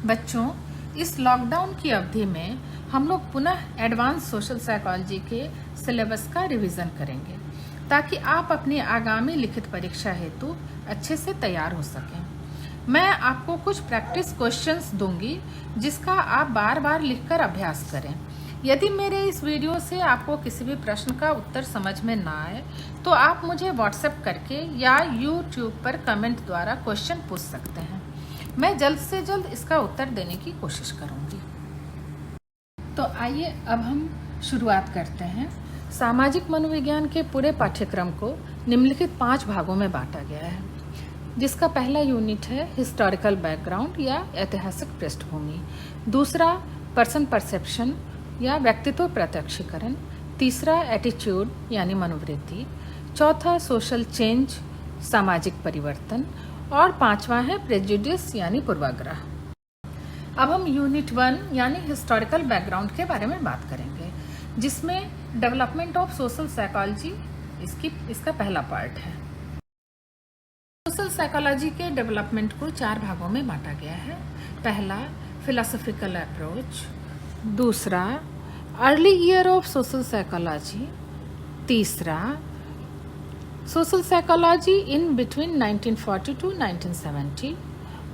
बच्चों, इस लॉकडाउन की अवधि में हम लोग पुनः एडवांस सोशल साइकोलॉजी के सिलेबस का रिवीजन करेंगे ताकि आप अपनी आगामी लिखित परीक्षा हेतु अच्छे से तैयार हो सकें। मैं आपको कुछ प्रैक्टिस क्वेश्चंस दूंगी जिसका आप बार बार लिखकर अभ्यास करें। यदि मेरे इस वीडियो से आपको किसी भी प्रश्न का उत्तर समझ में ना आए तो आप मुझे व्हाट्सएप करके या यूट्यूब पर कमेंट द्वारा क्वेश्चन पूछ सकते हैं। मैं जल्द से जल्द इसका उत्तर देने की कोशिश करूंगी। तो आइए अब हम शुरुआत करते हैं। सामाजिक मनोविज्ञान के पूरे पाठ्यक्रम को निम्नलिखित 5 भागों में बांटा गया है, जिसका पहला यूनिट है हिस्टोरिकल बैकग्राउंड या ऐतिहासिक पृष्ठभूमि, दूसरा पर्सन परसेप्शन या व्यक्तित्व प्रत्यक्षीकरण, तीसरा एटीट्यूड यानी मनोवृत्ति, चौथा सोशल चेंज सामाजिक परिवर्तन और पांचवा है प्रेजुडिस यानी पूर्वाग्रह। अब हम यूनिट 1 यानी हिस्टोरिकल बैकग्राउंड के बारे में बात करेंगे, जिसमें डेवलपमेंट ऑफ सोशल साइकोलॉजी इसका पहला पार्ट है। सोशल साइकोलॉजी के डेवलपमेंट को 4 भागों में बांटा गया है। पहला फिलोसॉफिकल अप्रोच, दूसरा early year of social psychology, तीसरा social psychology in between 1940 to 1970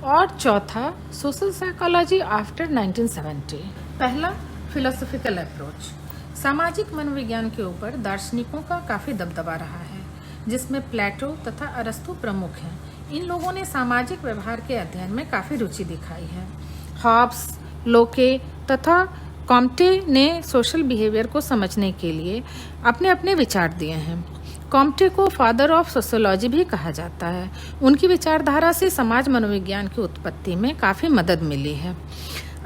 और चौथा सोशल साइकोलॉजी आफ्टर 1970। पहला फिलोसॉफिकल अप्रोच। सामाजिक मनोविज्ञान के ऊपर दार्शनिकों का काफ़ी दबदबा रहा है, जिसमें प्लेटो तथा अरस्तु प्रमुख हैं। इन लोगों ने सामाजिक व्यवहार के अध्ययन में काफ़ी रुचि दिखाई है। हॉब्स, लोके तथा कॉम्टे ने सोशल बिहेवियर को समझने के लिए अपने अपने विचार दिए हैं। कॉम्टे को फादर ऑफ सोशियोलॉजी भी कहा जाता है। उनकी विचारधारा से समाज मनोविज्ञान की उत्पत्ति में काफ़ी मदद मिली है।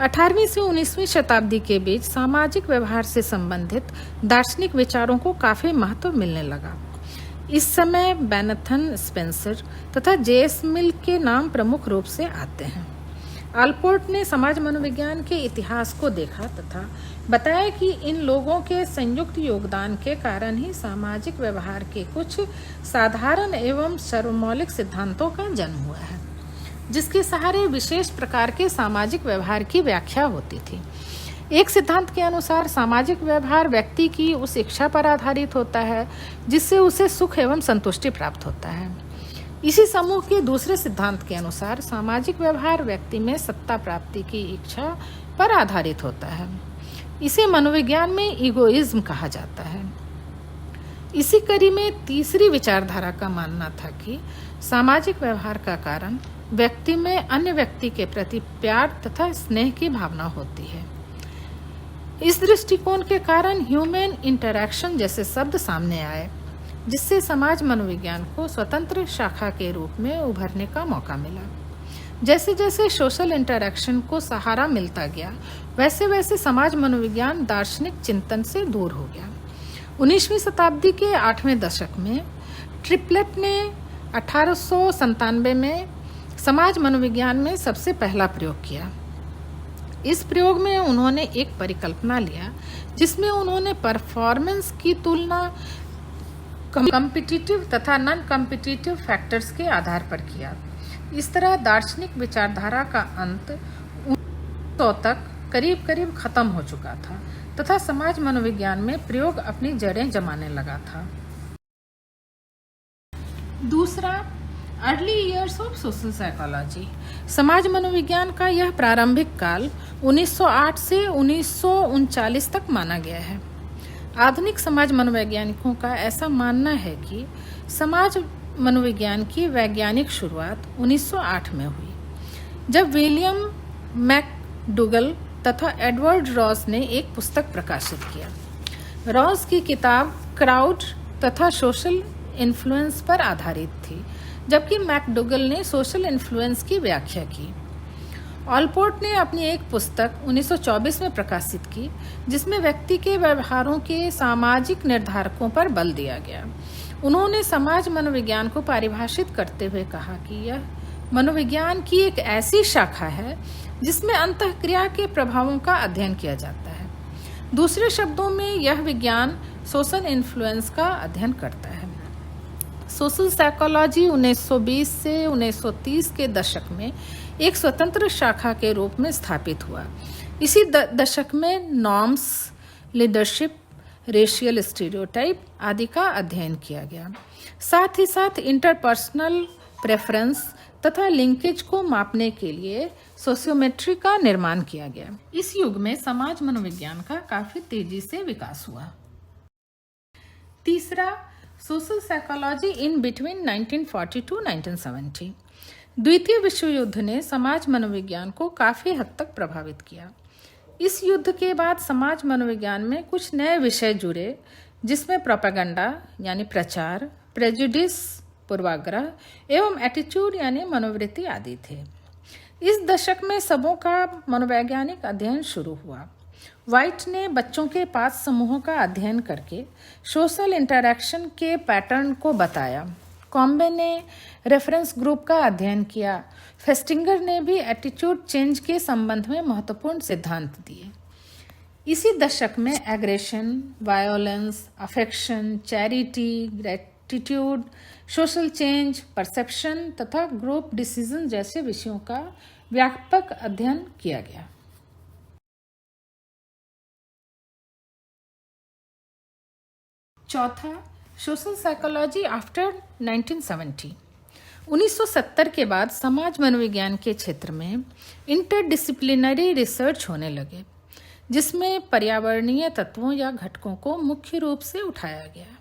18वीं से 19वीं शताब्दी के बीच सामाजिक व्यवहार से संबंधित दार्शनिक विचारों को काफ़ी महत्व मिलने लगा। इस समय बेनथन, स्पेंसर तथा जेएस मिल के नाम प्रमुख रूप से आते हैं। आलपोर्ट ने समाज मनोविज्ञान के इतिहास को देखा तथा बताया कि इन लोगों के संयुक्त योगदान के कारण ही सामाजिक व्यवहार के कुछ साधारण एवं सर्वमौलिक सिद्धांतों का जन्म हुआ है, जिसके सहारे विशेष प्रकार के सामाजिक व्यवहार की व्याख्या होती थी। एक सिद्धांत के अनुसार सामाजिक व्यवहार व्यक्ति की उस इच्छा पर आधारित होता है जिससे उसे सुख एवं संतुष्टि प्राप्त होता है। इसी समूह के दूसरे सिद्धांत के अनुसार सामाजिक व्यवहार व्यक्ति में सत्ता प्राप्ति की इच्छा पर आधारित होता है। इसे मनोविज्ञान में ईगोइज्म कहा जाता है। इसी कड़ी में तीसरी विचारधारा का मानना था कि सामाजिक व्यवहार का कारण व्यक्ति में अन्य व्यक्ति के प्रति प्यार तथा स्नेह की भावना होती है। इस दृष्टिकोण के कारण ह्यूमन इंटरैक्शन जैसे शब्द सामने आए, जिससे समाज मनोविज्ञान को स्वतंत्र शाखा के रूप में उभरने का मौका मिला। जैसे जैसे सोशल इंटरैक्शन को सहारा मिलता गया, वैसे वैसे समाज मनोविज्ञान दार्शनिक चिंतन से दूर हो गया। 19वीं शताब्दी के 8वें दशक में ट्रिप्लेट ने 1897 में समाज मनोविज्ञान में सबसे पहला प्रयोग किया। इस प्रयोग में उन्होंने एक परिकल्पना लिया जिसमें उन्होंने परफॉर्मेंस की तुलना कॉम्पिटिटिव तथा नॉन कॉम्पिटिटिव फैक्टर्स के आधार पर किया। इस तरह दार्शनिक विचारधारा का अंत 1900 तक करीब करीब खत्म हो चुका था तथा समाज मनोविज्ञान में प्रयोग अपनी जड़ें जमाने लगा था। दूसरा, early years of social psychology. समाज मनोविज्ञान का यह प्रारंभिक काल 1908 से 1939 तक माना गया है। आधुनिक समाज मनोवैज्ञानिकों का ऐसा मानना है कि समाज मनोविज्ञान की वैज्ञानिक शुरुआत 1908 में हुई, जब विलियम मैकडूगल तथा एडवर्ड रॉस ने एक पुस्तक प्रकाशित किया। रॉस की किताब क्राउड तथा सोशल इन्फ्लुएंस पर आधारित थी, जबकि मैकडूगल ने सोशल इन्फ्लुएंस की व्याख्या की। ऑलपोर्ट ने अपनी एक पुस्तक 1924 में प्रकाशित की, जिसमें व्यक्ति के व्यवहारों के सामाजिक निर्धारकों पर बल दिया गया। उन्होंने समाज मनोविज्ञान को परिभाषित करते हुए कहा कि यह मनोविज्ञान की एक ऐसी शाखा है जिसमें अंतःक्रिया के प्रभावों का अध्ययन किया जाता है। दूसरे शब्दों में यह विज्ञान सोशल इन्फ्लुएंस का अध्ययन करता है। सोशल साइकोलॉजी 1920 से 1930 के दशक में एक स्वतंत्र शाखा के रूप में स्थापित हुआ। इसी दशक में नॉर्म्स, लीडरशिप, रेशियल स्टीरियोटाइप आदि का अध्ययन किया गया। साथ ही साथ इंटरपर्सनल प्रेफरेंस तथा लिंकेज को मापने के लिए सोशियोमेट्री का निर्माण किया गया। इस युग में समाज मनोविज्ञान का काफी तेजी से विकास हुआ। तीसरा, social psychology in between 1940 to 1970। द्वितीय विश्व युद्ध ने समाज मनोविज्ञान को काफी हद तक प्रभावित किया। इस युद्ध के बाद समाज मनोविज्ञान में कुछ नए विषय जुड़े, जिसमें प्रोपेगेंडा यानी प्रचार, प्रेजुडिस पूर्वाग्रह एवं एटीट्यूड यानी मनोवृत्ति आदि थे। इस दशक में सबों का मनोवैज्ञानिक अध्ययन शुरू हुआ। व्हाइट ने बच्चों के 5 समूहों का अध्ययन करके सोशल इंटरैक्शन के पैटर्न को बताया। कॉम्बे ने रेफरेंस ग्रुप का अध्ययन किया। फेस्टिंगर ने भी एटीट्यूड चेंज के संबंध में महत्वपूर्ण सिद्धांत दिए। इसी दशक में aggression, violence, affection, charity, gratitude, social change, perception तथा ग्रुप डिसीजन जैसे विषयों का व्यापक अध्ययन किया गया। चौथा, सोशल साइकोलॉजी आफ्टर 1970। 1970 के बाद समाज मनोविज्ञान के क्षेत्र में इंटरडिसिप्लिनरी रिसर्च होने लगे, जिसमें पर्यावरणीय तत्वों या घटकों को मुख्य रूप से उठाया गया।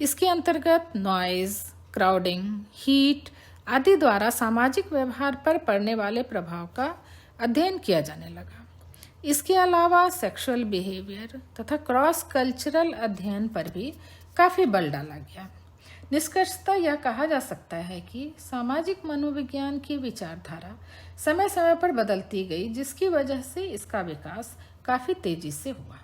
इसके अंतर्गत नॉइज, क्राउडिंग, हीट आदि द्वारा सामाजिक व्यवहार पर पड़ने वाले प्रभाव का अध्ययन किया जाने लगा। इसके अलावा सेक्सुअल बिहेवियर तथा क्रॉस कल्चरल अध्ययन पर भी काफी बल डाला गया। निष्कर्षतः यह कहा जा सकता है कि सामाजिक मनोविज्ञान की विचारधारा समय समय पर बदलती गई, जिसकी वजह से इसका विकास काफी तेजी से हुआ।